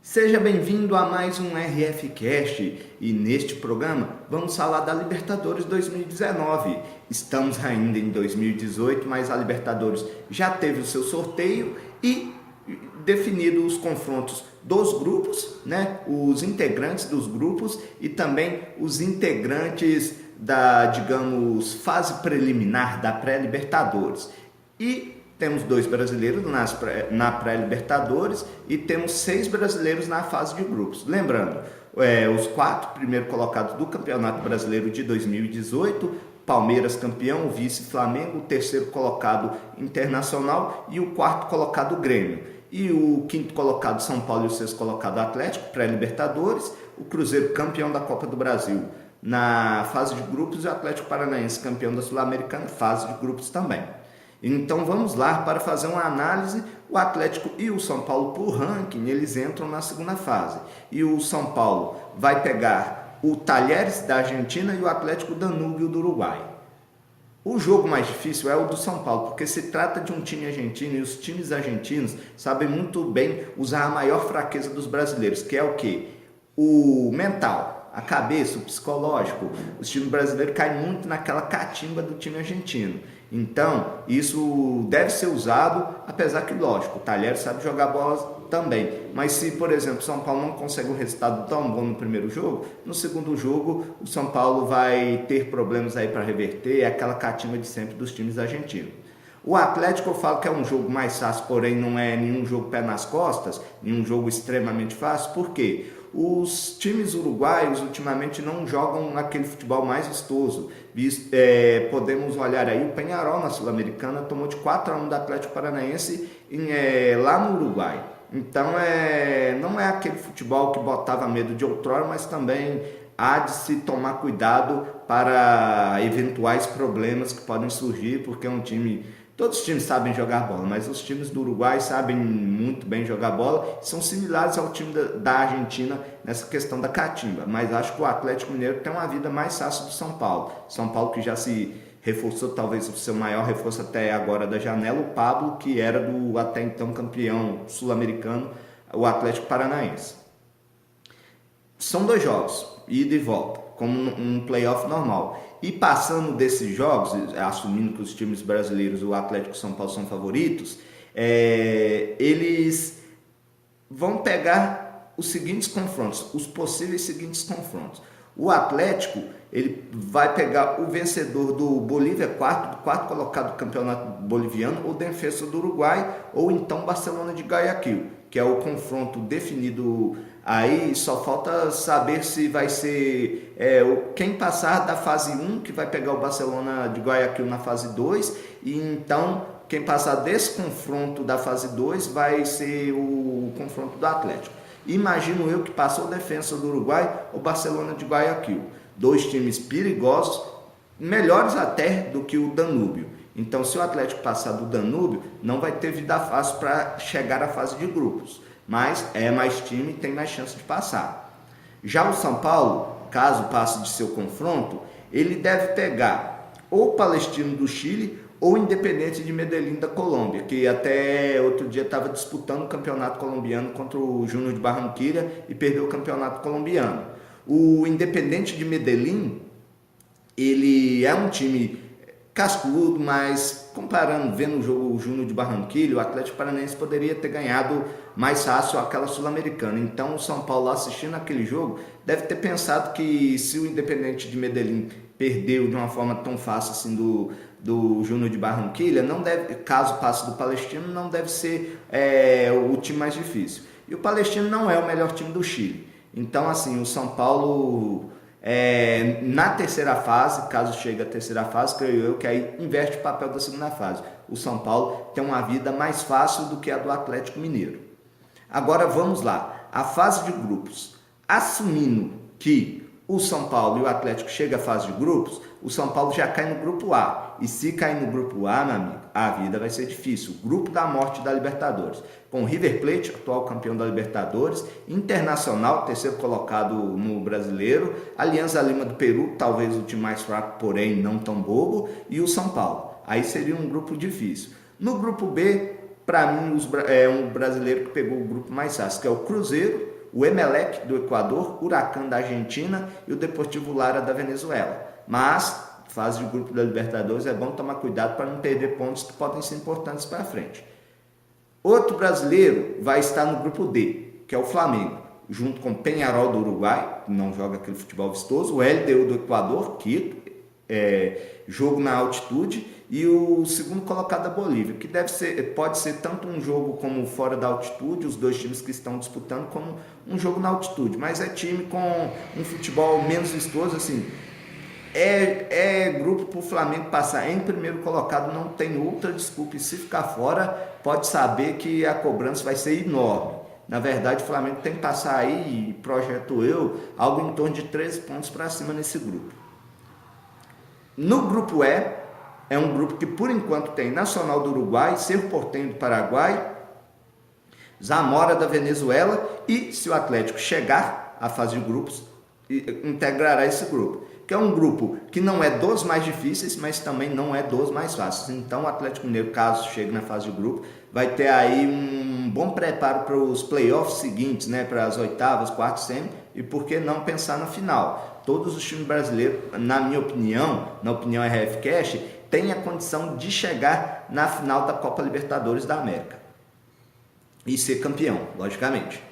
Seja bem-vindo a mais um RF Cast e neste programa vamos falar da Libertadores 2019. Estamos ainda em 2018, mas a Libertadores já teve o seu sorteio e definido os confrontos dos grupos, né? Os integrantes dos grupos e também os integrantes da, digamos, fase preliminar da pré-Libertadores. E temos 2 brasileiros na pré-Libertadores e temos 6 brasileiros na fase de grupos. Lembrando, os 4 primeiros colocados do Campeonato Brasileiro de 2018, Palmeiras campeão, o vice Flamengo, o terceiro colocado Internacional e o quarto colocado Grêmio. E o quinto colocado São Paulo e o sexto colocado Atlético, pré-Libertadores, o Cruzeiro campeão da Copa do Brasil na fase de grupos e o Atlético Paranaense campeão da Sul-Americana, fase de grupos também. Então vamos lá para fazer uma análise. O Atlético e o São Paulo por ranking, eles entram na segunda fase. E o São Paulo vai pegar o Talheres da Argentina e o Atlético Danúbio do Uruguai. O jogo mais difícil é o do São Paulo, porque se trata de um time argentino e os times argentinos sabem muito bem usar a maior fraqueza dos brasileiros, que é o quê? O mental, a cabeça, o psicológico. Os times brasileiros caem muito naquela catimba do time argentino. Então, isso deve ser usado, apesar que, lógico, o Talheres sabe jogar bola também. Mas se, por exemplo, o São Paulo não consegue um resultado tão bom no primeiro jogo, no segundo jogo o São Paulo vai ter problemas aí para reverter, é aquela catimba de sempre dos times argentinos. O Atlético eu falo que é um jogo mais fácil, porém não é nenhum jogo pé nas costas, nenhum jogo extremamente fácil, por quê? Os times uruguaios ultimamente não jogam aquele futebol mais vistoso. Podemos olhar aí, o Peñarol na Sul-Americana tomou de 4-1 do Atlético Paranaense lá no Uruguai. Então não é aquele futebol que botava medo de outrora, mas também há de se tomar cuidado para eventuais problemas que podem surgir, porque é um time... Todos os times sabem jogar bola, mas os times do Uruguai sabem muito bem jogar bola, são similares ao time da Argentina nessa questão da catimba, mas acho que o Atlético Mineiro tem uma vida mais fácil do São Paulo. São Paulo que já se reforçou, talvez o seu maior reforço até agora da janela, o Pablo, que era do até então campeão sul-americano, o Atlético Paranaense. São 2 jogos, ida e volta, como um playoff normal. E passando desses jogos, assumindo que os times brasileiros, o Atlético e o São Paulo são favoritos, eles vão pegar os seguintes confrontos, os possíveis seguintes confrontos. O Atlético, ele vai pegar o vencedor do Bolívia, quarto colocado do campeonato boliviano, o Defensor do Uruguai, ou então Barcelona de Guayaquil, que é o confronto definido. Aí só falta saber se vai ser quem passar da fase 1, que vai pegar o Barcelona de Guayaquil na fase 2, e então quem passar desse confronto da fase 2 vai ser o confronto do Atlético. Imagino eu que passou o Defensor do Uruguai, o Barcelona de Guayaquil. 2 times perigosos, melhores até do que o Danúbio. Então, se o Atlético passar do Danúbio, não vai ter vida fácil para chegar à fase de grupos. Mas é mais time e tem mais chance de passar. Já o São Paulo, caso passe de seu confronto, ele deve pegar ou o Palestino do Chile ou o Independente de Medellín da Colômbia, que até outro dia estava disputando o campeonato colombiano contra o Júnior de Barranquilla e perdeu o campeonato colombiano. O Independente de Medellín, ele é um time cascudo, mas comparando, vendo o jogo Júnior de Barranquilla, o Atlético Paranaense poderia ter ganhado mais fácil aquela Sul-Americana. Então o São Paulo, assistindo aquele jogo, deve ter pensado que se o Independente de Medellín perdeu de uma forma tão fácil assim do Júnior de Barranquilla, não deve, caso passe do Palestino, não deve ser o time mais difícil. E o Palestino não é o melhor time do Chile. Então assim, o São Paulo... na terceira fase, caso chegue à terceira fase, creio eu que aí inverte o papel da segunda fase. O São Paulo tem uma vida mais fácil do que a do Atlético Mineiro. Agora vamos lá, a fase de grupos. Assumindo que o São Paulo e o Atlético chegam à fase de grupos, o São Paulo já cai no grupo A. E se cair no grupo A, meu amigo, a vida vai ser difícil. O grupo da morte da Libertadores. Com River Plate, atual campeão da Libertadores, Internacional, terceiro colocado no Brasileiro, Alianza Lima do Peru, talvez o time mais fraco, porém não tão bobo, e o São Paulo. Aí seria um grupo difícil. No grupo B, para mim, um brasileiro que pegou o grupo mais fácil, que é o Cruzeiro, o Emelec do Equador, Huracán da Argentina e o Deportivo Lara da Venezuela. Mas, fase de grupo da Libertadores, é bom tomar cuidado para não perder pontos que podem ser importantes para frente. Outro brasileiro vai estar no grupo D, que é o Flamengo, junto com o Peñarol do Uruguai, que não joga aquele futebol vistoso, o LDU do Equador, Quito, jogo na altitude, e o segundo colocado da Bolívia, que pode ser tanto um jogo como fora da altitude, os dois times que estão disputando, como um jogo na altitude, mas é time com um futebol menos vistoso, assim, grupo para o Flamengo passar em primeiro colocado, não tem outra desculpa, e se ficar fora, pode saber que a cobrança vai ser enorme. Na verdade, o Flamengo tem que passar aí, projeto eu, algo em torno de 13 pontos para cima nesse grupo. No grupo E, é um grupo que por enquanto tem Nacional do Uruguai, Cerro Porteño do Paraguai, Zamora da Venezuela e, se o Atlético chegar à fase de grupos, integrará esse grupo, que é um grupo que não é dos mais difíceis, mas também não é dos mais fáceis. Então o Atlético Mineiro, caso chegue na fase de grupo, vai ter aí um bom preparo para os playoffs seguintes, né, para as oitavas, quartas, semi, e por que não pensar na final? Todos os times brasileiros, na minha opinião, na opinião RF Cash, têm a condição de chegar na final da Copa Libertadores da América e ser campeão, logicamente.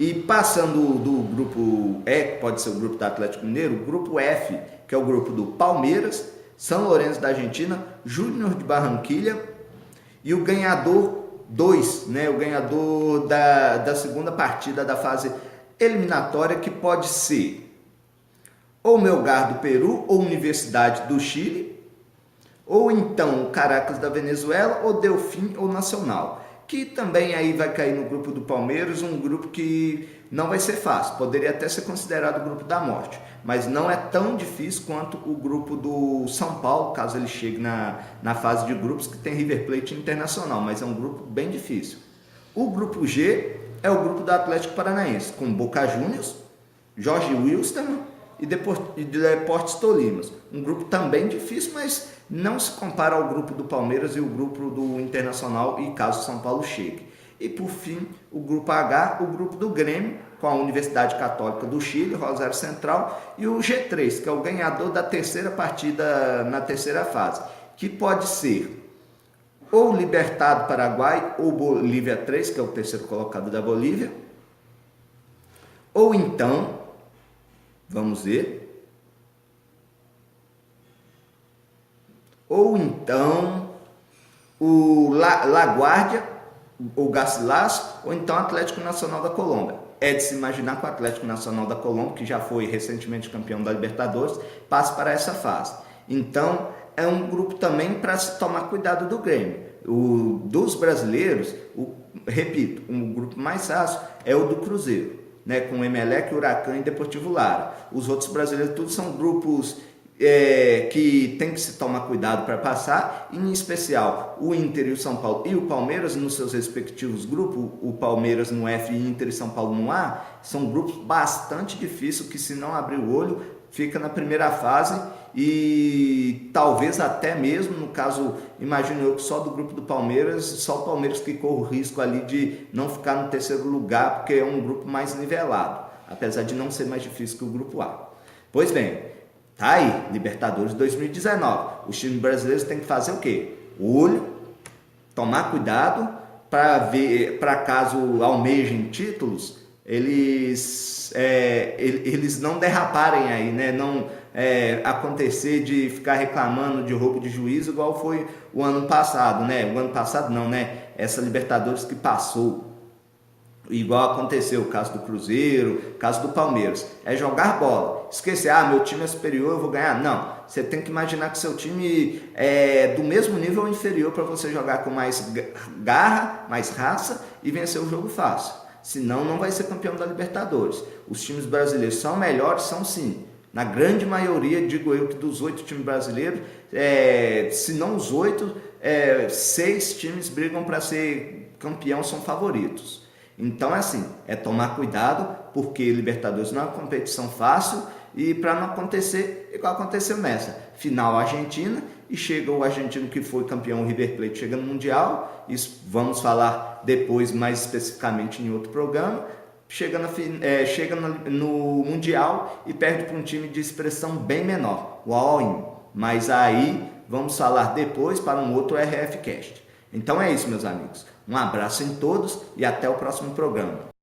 E passando do grupo E, que pode ser o grupo do Atlético Mineiro, o grupo F, que é o grupo do Palmeiras, São Lourenço da Argentina, Júnior de Barranquilla e o ganhador 2, né, o ganhador da segunda partida da fase eliminatória, que pode ser ou Melgar do Peru, ou Universidade do Chile, ou então o Caracas da Venezuela, ou Delfim ou Nacional, que também aí vai cair no grupo do Palmeiras, um grupo que não vai ser fácil, poderia até ser considerado o grupo da morte, mas não é tão difícil quanto o grupo do São Paulo, caso ele chegue na fase de grupos, que tem River Plate Internacional, mas é um grupo bem difícil. O grupo G é o grupo do Atlético Paranaense, com Boca Juniors, Jorge Wilstermann e Deportes Tolima, um grupo também difícil, mas não se compara ao grupo do Palmeiras e o grupo do Internacional, e caso São Paulo chegue. E por fim, o grupo H, o grupo do Grêmio, com a Universidade Católica do Chile, Rosário Central, e o G3, que é o ganhador da terceira partida na terceira fase, que pode ser ou Libertad do Paraguai, ou Bolívia 3, que é o terceiro colocado da Bolívia, ou então, vamos ver, ou então o La Guardia, o Garcilaso, ou então o Atlético Nacional da Colômbia. É de se imaginar que o Atlético Nacional da Colômbia, que já foi recentemente campeão da Libertadores, passe para essa fase. Então, é um grupo também para se tomar cuidado do Grêmio. Dos brasileiros, repito, um grupo mais fácil é o do Cruzeiro, né, com Emelec, Huracán e Deportivo Lara. Os outros brasileiros, todos são grupos que tem que se tomar cuidado para passar, em especial o Inter e o São Paulo e o Palmeiras nos seus respectivos grupos, o Palmeiras no F, Inter e São Paulo no A, são grupos bastante difíceis que, se não abrir o olho, fica na primeira fase, e talvez até mesmo, no caso, imagino eu que só do grupo do Palmeiras, só o Palmeiras que corre o risco ali de não ficar no terceiro lugar, porque é um grupo mais nivelado, apesar de não ser mais difícil que o grupo A. Pois bem, tá aí, Libertadores 2019. Os times brasileiros têm que fazer o quê? Olho, tomar cuidado para caso almejem títulos, eles não derraparem aí, né? Não acontecer de ficar reclamando de roubo de juízo igual foi o ano passado, né? O ano passado não, né? Essa Libertadores que passou. Igual aconteceu o caso do Cruzeiro, o caso do Palmeiras. É jogar bola. Esquecer, meu time é superior, eu vou ganhar. Não, você tem que imaginar que seu time é do mesmo nível ou inferior para você jogar com mais garra, mais raça e vencer o jogo fácil. Senão não vai ser campeão da Libertadores. Os times brasileiros são melhores, são sim. Na grande maioria, digo eu, que dos 8 times brasileiros, se não os 8, 6 times brigam para ser campeão, são favoritos. Então é assim, é tomar cuidado, porque Libertadores não é uma competição fácil, e para não acontecer igual aconteceu nessa final Argentina, e chega o argentino que foi campeão, o River Plate, chega no Mundial, isso vamos falar depois mais especificamente em outro programa, no Mundial e perde para um time de expressão bem menor, o All-In. Mas aí vamos falar depois para um outro RF Cast. Então é isso, meus amigos. Um abraço em todos e até o próximo programa.